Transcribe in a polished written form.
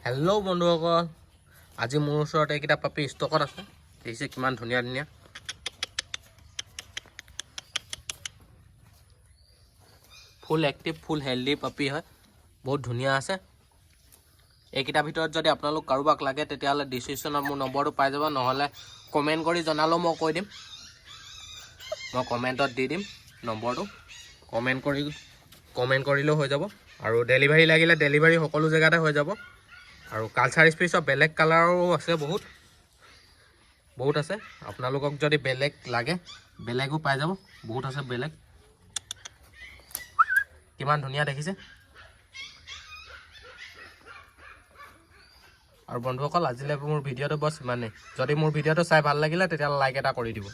Hello' বন্ধুসকল, আজি মোৰ ওচৰত এইকেইটা পাপি ষ্টকত আছে। দেখিছে কিমান ধুনীয়া ধুনীয়া। ফুল এক্টিভ, ফুল হেল্ডি পাপি হয়, বহুত ধুনীয়া আছে। এইকেইটাৰ ভিতৰত যদি আপোনালোক কাৰোবাক লাগে তেতিয়াহ'লে ডিছক্ৰিপশ্যনত মোৰ নম্বৰটো পাই যাব, নহ'লে কমেণ্ট কৰি জনালেও মই কৈ দিম। মই কমেণ্টত দি দিম নম্বৰটো, কমেণ্ট কৰিলেও হৈ যাব। আৰু ডেলিভাৰী লাগিলে ডেলিভাৰী সকলো জেগাতে হৈ যাব। আৰু কালচাৰ স্পেচৰ বেলেগ কালাৰো আছে, বহুত আছে। আপোনালোকক যদি বেলেগ লাগে বেলেগো পাই যাব, বহুত আছে বেলেগ। কিমান ধুনীয়া দেখিছে। আৰু বন্ধুসকল, আজিলৈ মোৰ ভিডিঅ'টো বছ ইমানেই। যদি মোৰ ভিডিঅ'টো চাই ভাল লাগিলে তেতিয়াহ'লে লাইক এটা কৰি দিব।